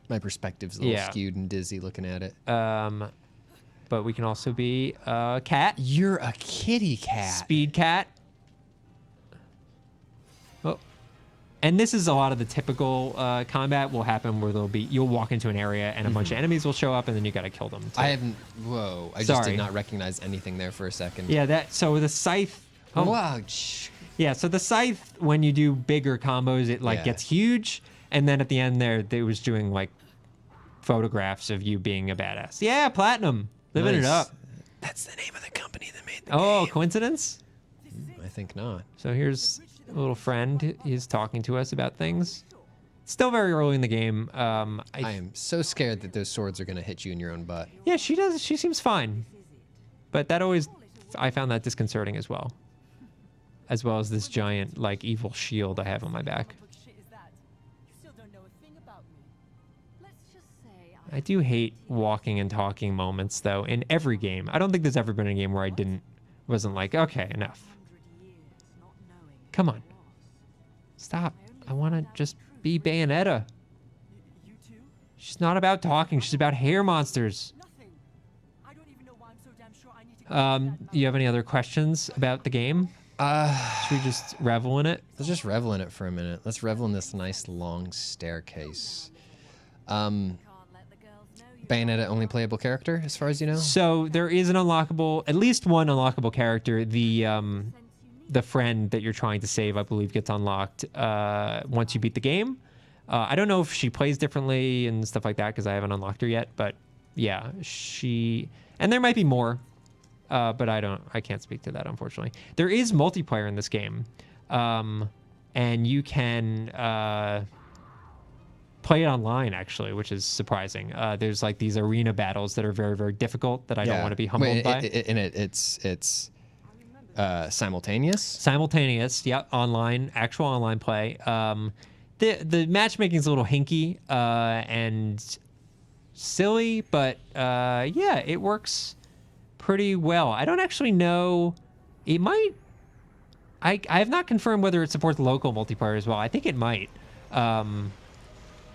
Speaker 2: My perspective's a little skewed and dizzy looking at it.
Speaker 1: But we can also be a cat.
Speaker 2: You're a kitty cat.
Speaker 1: Speed cat. Oh. And this is a lot of the typical combat will happen where you'll walk into an area and a bunch of enemies will show up and then you got to kill them.
Speaker 2: I haven't... Whoa. I just did not recognize anything there for a second.
Speaker 1: Yeah, so the scythe... Oh.
Speaker 2: Wow.
Speaker 1: Yeah, so the scythe, when you do bigger combos, it like gets huge. And then at the end there, it was doing like photographs of you being a badass. Yeah, Platinum. Living it up.
Speaker 2: That's the name of the company that made
Speaker 1: Oh, coincidence?
Speaker 2: I think not.
Speaker 1: So here's a little friend. He's talking to us about things. Still very early in the game.
Speaker 2: I am so scared that those swords are going to hit you in your own butt.
Speaker 1: Yeah, she does. She seems fine. But that always, I found that disconcerting as well. As well as this giant, like, evil shield I have on my back. I do hate walking and talking moments, though, in every game. I don't think there's ever been a game where wasn't like, okay, enough. Come on. Stop. I want to just be Bayonetta. She's not about talking. She's about hair monsters. You have any other questions about the game? Should we just revel in it?
Speaker 2: Let's just revel in it for a minute. Let's revel in this nice long staircase. Bayonetta only playable character, as far as you know?
Speaker 1: So there is an unlockable, at least one unlockable character. The friend that you're trying to save, I believe, gets unlocked once you beat the game. I don't know if she plays differently and stuff like that because I haven't unlocked her yet. But yeah, and there might be more, but I can't speak to that, unfortunately. There is multiplayer in this game, and you can play it online, actually, which is surprising. There's like these arena battles that are very, very difficult that I don't want to be humbled by.
Speaker 2: It's simultaneous?
Speaker 1: Simultaneous, yeah, actual online play. The matchmaking is a little hinky and silly, but yeah, it works pretty well. I don't actually know. It might. I have not confirmed whether it supports local multiplayer as well. I think it might.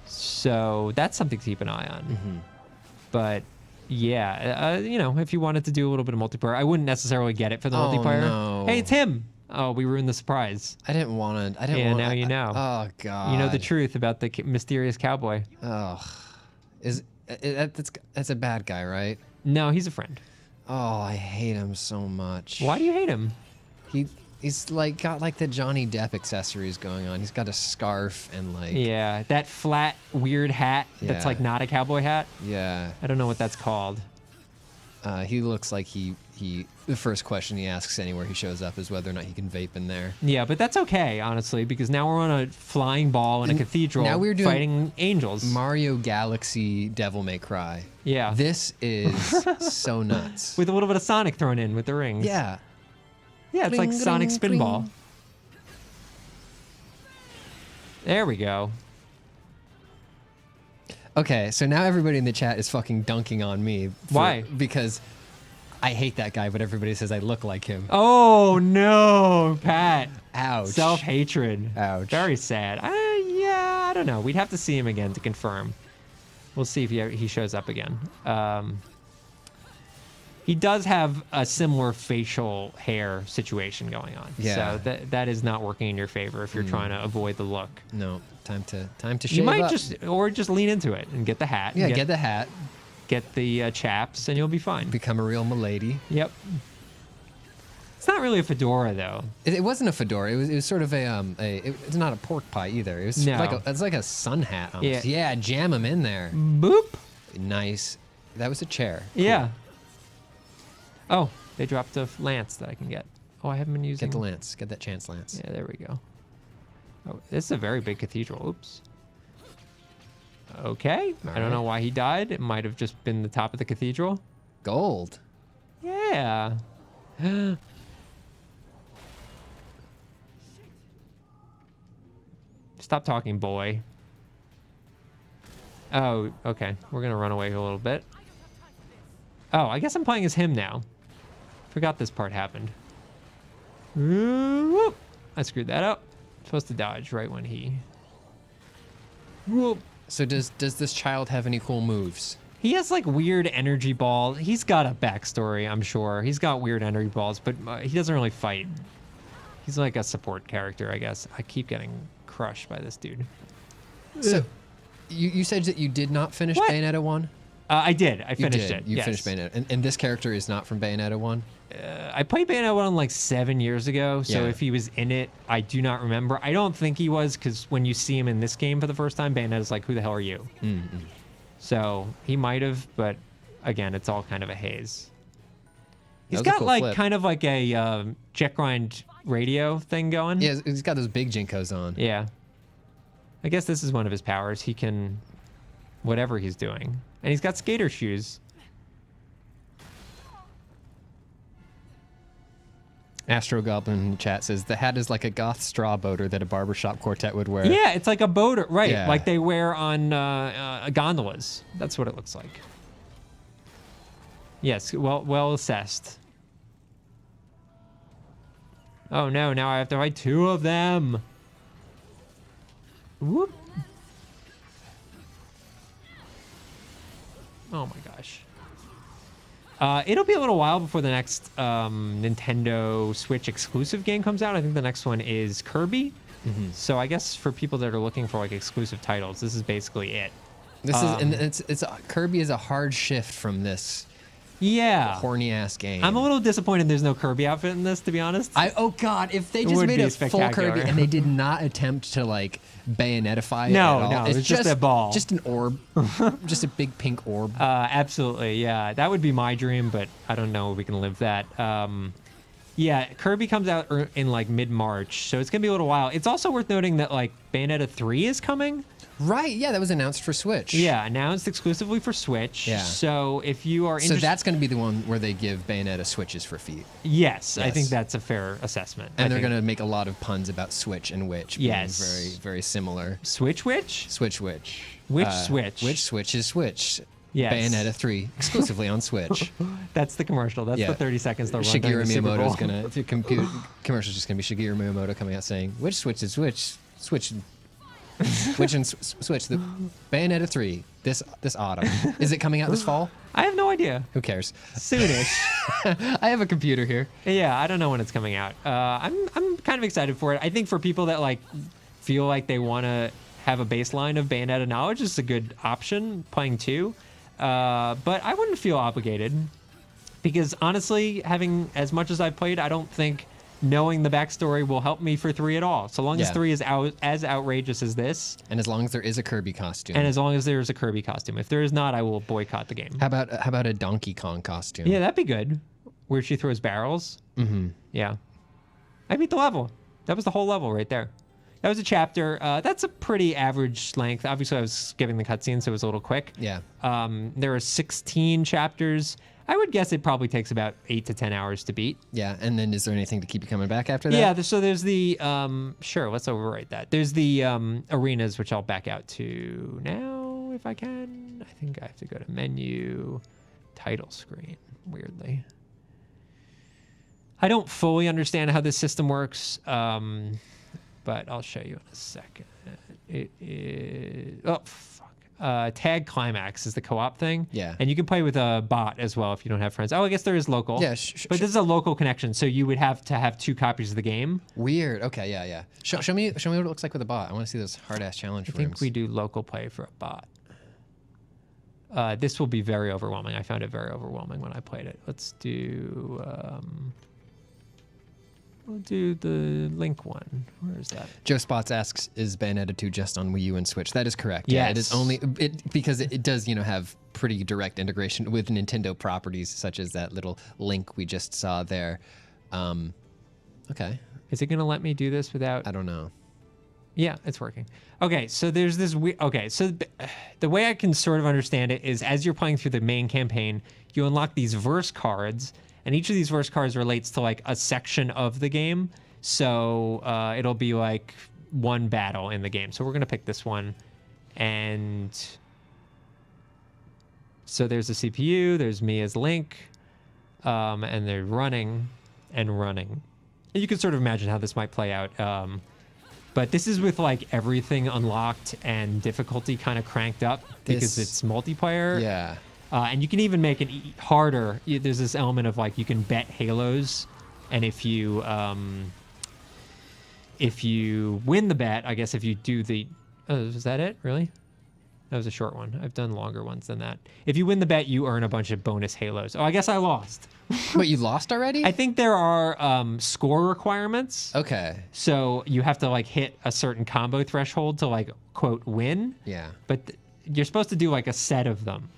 Speaker 1: So that's something to keep an eye on.
Speaker 2: Mm-hmm.
Speaker 1: But yeah, if you wanted to do a little bit of multiplayer, I wouldn't necessarily get it for the multiplayer.
Speaker 2: No.
Speaker 1: Hey, it's him. Oh, we ruined the surprise.
Speaker 2: I didn't want to.
Speaker 1: Now you know.
Speaker 2: Oh God.
Speaker 1: You know the truth about the mysterious cowboy.
Speaker 2: Oh, that's a bad guy, right?
Speaker 1: No, he's a friend.
Speaker 2: Oh, I hate him so much.
Speaker 1: Why do you hate him?
Speaker 2: He's like got like the Johnny Depp accessories going on. He's got a scarf and like
Speaker 1: Yeah, that flat weird hat that's
Speaker 2: Yeah.
Speaker 1: like not a cowboy hat.
Speaker 2: yeah.
Speaker 1: I don't know what that's called.
Speaker 2: He looks like he the first question he asks anywhere he shows up is whether or not he can vape in there.
Speaker 1: Yeah, but that's okay, honestly, because now we're on a flying ball in a cathedral
Speaker 2: now we're doing
Speaker 1: fighting angels.
Speaker 2: Mario Galaxy Devil May Cry.
Speaker 1: Yeah.
Speaker 2: This is so nuts.
Speaker 1: With a little bit of Sonic thrown in with the rings.
Speaker 2: Yeah.
Speaker 1: Yeah, it's like
Speaker 2: Ring,
Speaker 1: Sonic
Speaker 2: ring,
Speaker 1: Spinball.
Speaker 2: ring.
Speaker 1: There we go.
Speaker 2: Okay, so now everybody in the chat is fucking dunking on me.
Speaker 1: Why?
Speaker 2: Because I hate that guy, but everybody says I look like him.
Speaker 1: Oh, no, Pat.
Speaker 2: Ouch.
Speaker 1: Self-hatred.
Speaker 2: Ouch.
Speaker 1: Very sad. Yeah, I don't know. We'd have to see him again to confirm. We'll see if he shows up again. He does have a similar facial hair situation going on.
Speaker 2: Yeah.
Speaker 1: So that is not working in your favor if you're trying to avoid the look.
Speaker 2: No, time to shave
Speaker 1: You might
Speaker 2: up.
Speaker 1: just lean into it and get the hat.
Speaker 2: Yeah,
Speaker 1: and
Speaker 2: get the hat,
Speaker 1: get the chaps, and you'll be fine.
Speaker 2: become a real milady.
Speaker 1: Yep. It's not really a fedora though.
Speaker 2: It wasn't a fedora. It was sort of it's not a pork pie either. It was
Speaker 1: No.
Speaker 2: it's like a sun hat almost.
Speaker 1: Yeah.
Speaker 2: Yeah, jam him in there.
Speaker 1: Boop.
Speaker 2: Nice. That was a chair. Cool.
Speaker 1: Yeah. Oh, they dropped a lance that I can get. Oh, I haven't been using.
Speaker 2: Get the lance. Get that chance lance.
Speaker 1: Yeah, there we go. Oh, this is a very big cathedral. Oops. Okay. I don't know why he died. It might have just been the top of the cathedral.
Speaker 2: Gold.
Speaker 1: Yeah. Stop talking, boy. Oh, okay. We're going to run away a little bit. Oh, I guess I'm playing as him now. Forgot this part happened. Whoop. I screwed that up. Supposed to dodge right when he... Whoop.
Speaker 2: So does this child have any cool moves?
Speaker 1: He has like weird energy balls. He's got a backstory, I'm sure. He's got weird energy balls, but he doesn't really fight. He's like a support character, I guess. I keep getting crushed by this dude.
Speaker 2: So you said that you did not finish
Speaker 1: What?
Speaker 2: Bayonetta 1?
Speaker 1: I did. I finished it.
Speaker 2: You
Speaker 1: yes.
Speaker 2: finished Bayonetta. And this character is not from Bayonetta 1?
Speaker 1: I played Bayonetta 1 like 7 years ago, so
Speaker 2: Yeah.
Speaker 1: if he was in it, I do not remember. I don't think he was, because when you see him in this game for the first time, Bayonetta's like, who the hell are you? So he might have, but again, it's all kind of a haze. He's
Speaker 2: That was a
Speaker 1: got
Speaker 2: cool
Speaker 1: like
Speaker 2: flip.
Speaker 1: kind of like a jet grind radio thing going.
Speaker 2: Yeah, he's got those big Jinkos on.
Speaker 1: Yeah. I guess this is one of his powers. He can whatever he's doing. And he's got skater shoes.
Speaker 2: Astro Goblin in the chat says the hat is like a goth straw boater that a barbershop quartet would wear.
Speaker 1: Yeah, it's like a boater, right?
Speaker 2: Yeah.
Speaker 1: Like they wear on gondolas. That's what it looks like. Yes, well assessed. Oh no! Now I have to fight two of them. Whoop! Oh my gosh. It'll be a little while before the next Nintendo Switch exclusive game comes out. I think the next one is Kirby. So I guess for people that are looking for like exclusive titles, this is basically it.
Speaker 2: This is and it's Kirby is a hard shift from this
Speaker 1: Yeah.
Speaker 2: horny ass game.
Speaker 1: I'm a little disappointed there's no Kirby outfit in this, to be honest.
Speaker 2: Oh god, if they
Speaker 1: It
Speaker 2: just
Speaker 1: would
Speaker 2: made
Speaker 1: be
Speaker 2: a full
Speaker 1: spectacular.
Speaker 2: Kirby and they did not attempt to like Bayonetify it
Speaker 1: No,
Speaker 2: at all.
Speaker 1: no, it's just a ball.
Speaker 2: Just an orb. Just a big pink orb.
Speaker 1: Absolutely, yeah. That would be my dream, but I don't know if we can live that. Yeah, Kirby comes out in like mid-March, so it's going to be a little while. It's also worth noting that like Bayonetta 3 is coming.
Speaker 2: Right, yeah, that was announced for Switch.
Speaker 1: Yeah, announced exclusively for Switch.
Speaker 2: Yeah.
Speaker 1: So if you are
Speaker 2: So
Speaker 1: interested...
Speaker 2: that's going to be the one where they give Bayonetta Switches for feet.
Speaker 1: Yes, I
Speaker 2: Yes.
Speaker 1: think that's a fair assessment.
Speaker 2: And
Speaker 1: I
Speaker 2: they're
Speaker 1: think-
Speaker 2: going to make a lot of puns about Switch and Witch being
Speaker 1: Yes.
Speaker 2: very, very similar.
Speaker 1: Switch Witch?
Speaker 2: Switch Witch.
Speaker 1: Which Switch?
Speaker 2: Which Switch is Switch?
Speaker 1: Yes.
Speaker 2: Bayonetta 3, exclusively on Switch.
Speaker 1: That's the commercial. That's
Speaker 2: Yeah.
Speaker 1: the 30 seconds they'll run during
Speaker 2: Shigeru
Speaker 1: the Super Bowl.
Speaker 2: Miyamoto's gonna. The commercial's just gonna be Shigeru Miyamoto coming out saying, "Which Switch is which? Switch, Switch and Switch." The Bayonetta 3 this autumn. Is it coming out this fall?
Speaker 1: I have no idea.
Speaker 2: Who cares?
Speaker 1: Soonish.
Speaker 2: I have a computer here.
Speaker 1: Yeah, I don't know when it's coming out. I'm kind of excited for it. I think for people that like feel like they want to have a baseline of Bayonetta knowledge, it's a good option playing 2. But I wouldn't feel obligated because honestly, having as much as I've played, I don't think knowing the backstory will help me for 3 at all. So long as
Speaker 2: Yeah.
Speaker 1: 3 is as outrageous as this,
Speaker 2: And as long as there is a Kirby costume.
Speaker 1: and as long as there's a Kirby costume. If there is not, I will boycott the game.
Speaker 2: How about a Donkey Kong costume?
Speaker 1: Yeah, that'd be good. Where she throws barrels.
Speaker 2: Mm-hmm.
Speaker 1: Yeah. I beat the level. That was the whole level right there. That was a chapter. That's a pretty average length. Obviously, I was skipping the cutscene, so it was a little quick.
Speaker 2: Yeah.
Speaker 1: There are 16 chapters. I would guess it probably takes about 8 to 10 hours to beat.
Speaker 2: Yeah. And then is there anything to keep you coming back after that?
Speaker 1: Yeah, so there's the, sure, let's overwrite that. There's the arenas, which I'll back out to now if I can. I think I have to go to menu, title screen, weirdly. I don't fully understand how this system works, but I'll show you in a second. It is, oh, fuck. Tag Climax is the co-op thing.
Speaker 2: Yeah.
Speaker 1: And you can play with a bot as well if you don't have friends. Oh, I guess there is local.
Speaker 2: Yeah,
Speaker 1: But this is a local connection, so you would have to have 2 copies of the game.
Speaker 2: Weird. Okay. Yeah. Yeah. Show me what it looks like with a bot. I want to see those hard ass challenge
Speaker 1: I think
Speaker 2: rooms.
Speaker 1: we do local play for a bot. This will be very overwhelming. I found it very overwhelming when I played it. Let's do... we'll do the Link one. Where is that?
Speaker 2: Joe Spots asks, "Is Bayonetta 2 just on Wii U and Switch?" That is correct. Yeah, it is
Speaker 1: Yes.
Speaker 2: only because it does have pretty direct integration with Nintendo properties such as that little Link we just saw there. Okay,
Speaker 1: Is it going to let me do this without...
Speaker 2: I don't know.
Speaker 1: Yeah, it's working. Okay, so there's this... Okay, so the way I can sort of understand it is as you're playing through the main campaign, you unlock these verse cards, and each of these verse cards relates to like a section of the game. So it'll be like one battle in the game. So we're going to pick this one. And so there's the CPU, there's me as Link, and they're running and running. And you can sort of imagine how this might play out. But this is with like everything unlocked and difficulty kind of cranked up because it's multiplayer.
Speaker 2: Yeah.
Speaker 1: And you can even make it harder. There's this element of like you can bet halos, and if you win the bet, I guess if you do the, oh, is that it? Really? That was a short one. I've done longer ones than that. If you win the bet, you earn a bunch of bonus halos. Oh, I guess I lost.
Speaker 2: But you lost already?
Speaker 1: I think there are score requirements.
Speaker 2: Okay.
Speaker 1: So you have to like hit a certain combo threshold to like quote win.
Speaker 2: Yeah.
Speaker 1: But you're supposed to do like a set of them.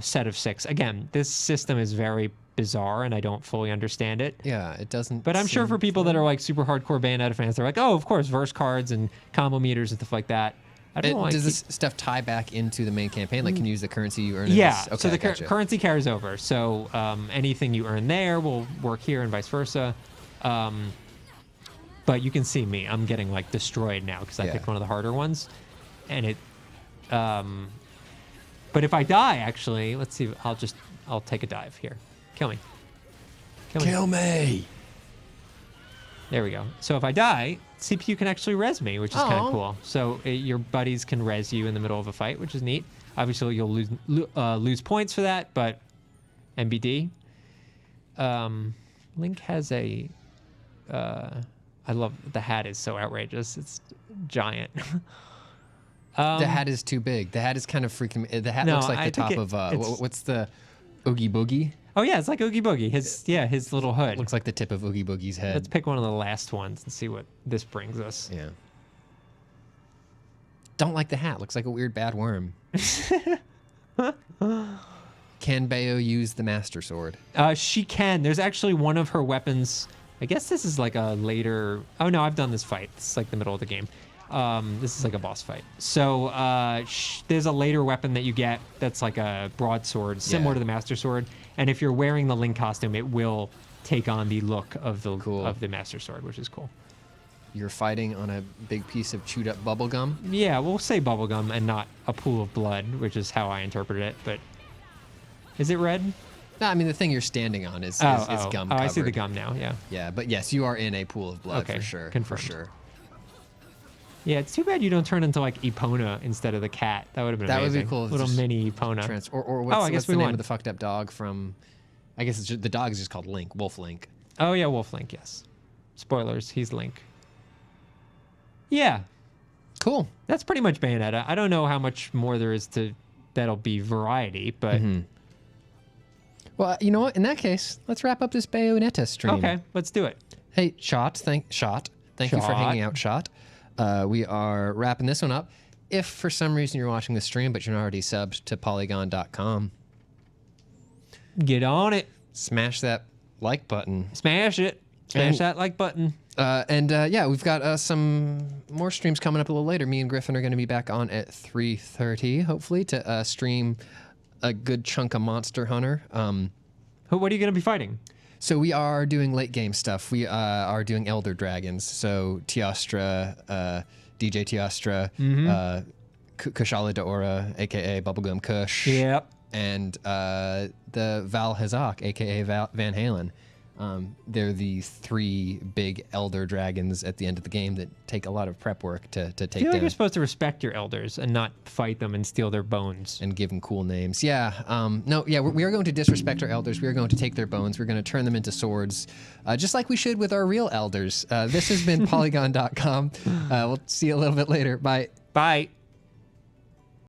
Speaker 1: Set of 6. Again, this system is very bizarre, and I don't fully understand it.
Speaker 2: Yeah, it doesn't.
Speaker 1: But I'm sure
Speaker 2: seem
Speaker 1: for people
Speaker 2: fun.
Speaker 1: that are like super hardcore Bayonetta fans, they're like, oh, of course, verse cards and combo meters and stuff like that. I don't know.
Speaker 2: Does this stuff tie back into the main campaign? Like, can you use the currency you earn? In
Speaker 1: Yeah,
Speaker 2: this?
Speaker 1: so the
Speaker 2: gotcha.
Speaker 1: currency carries over. So anything you earn there will work here and vice versa. But you can see me. I'm getting like destroyed now because I
Speaker 2: Yeah.
Speaker 1: picked one of the harder ones. And it... but if I die, actually, let's see. I'll take a dive here. Kill me.
Speaker 2: Kill me.
Speaker 1: There we go. So if I die, CPU can actually res me, which is kind
Speaker 2: Aw.
Speaker 1: of cool. So your buddies can res you in the middle of a fight, which is neat. Obviously, you'll lose points for that, but MBD. Link has a... I love... The hat is so outrageous. It's giant.
Speaker 2: The hat is too big. The hat is kind of freaking me. The hat
Speaker 1: No,
Speaker 2: looks like
Speaker 1: I
Speaker 2: the top
Speaker 1: think
Speaker 2: of...
Speaker 1: it's-
Speaker 2: what's the... Oogie Boogie?
Speaker 1: Oh, yeah, it's like Oogie Boogie. His little hood.
Speaker 2: Looks like the tip of Oogie Boogie's head.
Speaker 1: Let's pick one of the last ones and see what this brings us.
Speaker 2: Yeah. Don't like the hat. Looks like a weird bad worm. Can Bayo use the Master Sword?
Speaker 1: She can. There's actually one of her weapons. I guess this is like a later... Oh, no, I've done this fight. It's like the middle of the game. This is like a boss fight. So there's a later weapon that you get that's like a broadsword, similar
Speaker 2: Yeah.
Speaker 1: to the Master Sword. And if you're wearing the Link costume, it will take on the look of the
Speaker 2: Cool.
Speaker 1: of the Master Sword, which is cool.
Speaker 2: You're fighting on a big piece of chewed up bubble gum.
Speaker 1: Yeah, we'll say bubblegum and not a pool of blood, which is how I interpret it. But is it red?
Speaker 2: No, I mean, the thing you're standing on is gum covered.
Speaker 1: I see the gum now. Yeah.
Speaker 2: Yeah, but yes, you are in a pool of blood
Speaker 1: Okay,
Speaker 2: for sure.
Speaker 1: confirmed.
Speaker 2: For sure.
Speaker 1: Yeah, it's too bad you don't turn into like Epona instead of the cat. That would have been
Speaker 2: That would be
Speaker 1: amazing.
Speaker 2: cool if
Speaker 1: Little
Speaker 2: just
Speaker 1: mini Epona.
Speaker 2: Or what's,
Speaker 1: I guess
Speaker 2: what's
Speaker 1: we
Speaker 2: the name
Speaker 1: won.
Speaker 2: of the fucked up dog from... I guess it's just, the dog is just called Link. Wolf Link.
Speaker 1: Oh yeah, Wolf Link. Yes. Spoilers. He's Link. Yeah,
Speaker 2: Cool.
Speaker 1: that's pretty much Bayonetta. I don't know how much more there is to that'll be variety, but
Speaker 2: Well, you know what? In that case, let's wrap up this Bayonetta stream.
Speaker 1: okay, let's do it.
Speaker 2: Hey, Shot. Thank you for
Speaker 1: Shot.
Speaker 2: hanging out, Shot. We are wrapping this one up. If for some reason you're watching the stream, but you're not already subbed to Polygon.com,
Speaker 1: Get on it.
Speaker 2: smash that like button.
Speaker 1: Smash it. Smash
Speaker 2: And-
Speaker 1: that like button.
Speaker 2: Yeah, we've got some more streams coming up a little later. Me and Griffin are going to be back on at 3:30, hopefully, to stream a good chunk of Monster Hunter.
Speaker 1: What are you going to be fighting?
Speaker 2: So we are doing late game stuff. We are doing Elder Dragons. So Teostra, DJ Teostra, Kushala Daora, aka Bubblegum Kush,
Speaker 1: Yep.
Speaker 2: and the Val Hazak, aka Van Halen. They're the three big Elder Dragons at the end of the game that take a lot of prep work to
Speaker 1: I
Speaker 2: take
Speaker 1: feel like
Speaker 2: down
Speaker 1: you're supposed to respect your elders and not fight them and steal their bones.
Speaker 2: and give them cool names. Yeah. We are going to disrespect our elders. We are going to take their bones. We're going to turn them into swords, just like we should with our real elders. This has been Polygon.com. We'll see you a little bit later. Bye.
Speaker 1: Bye.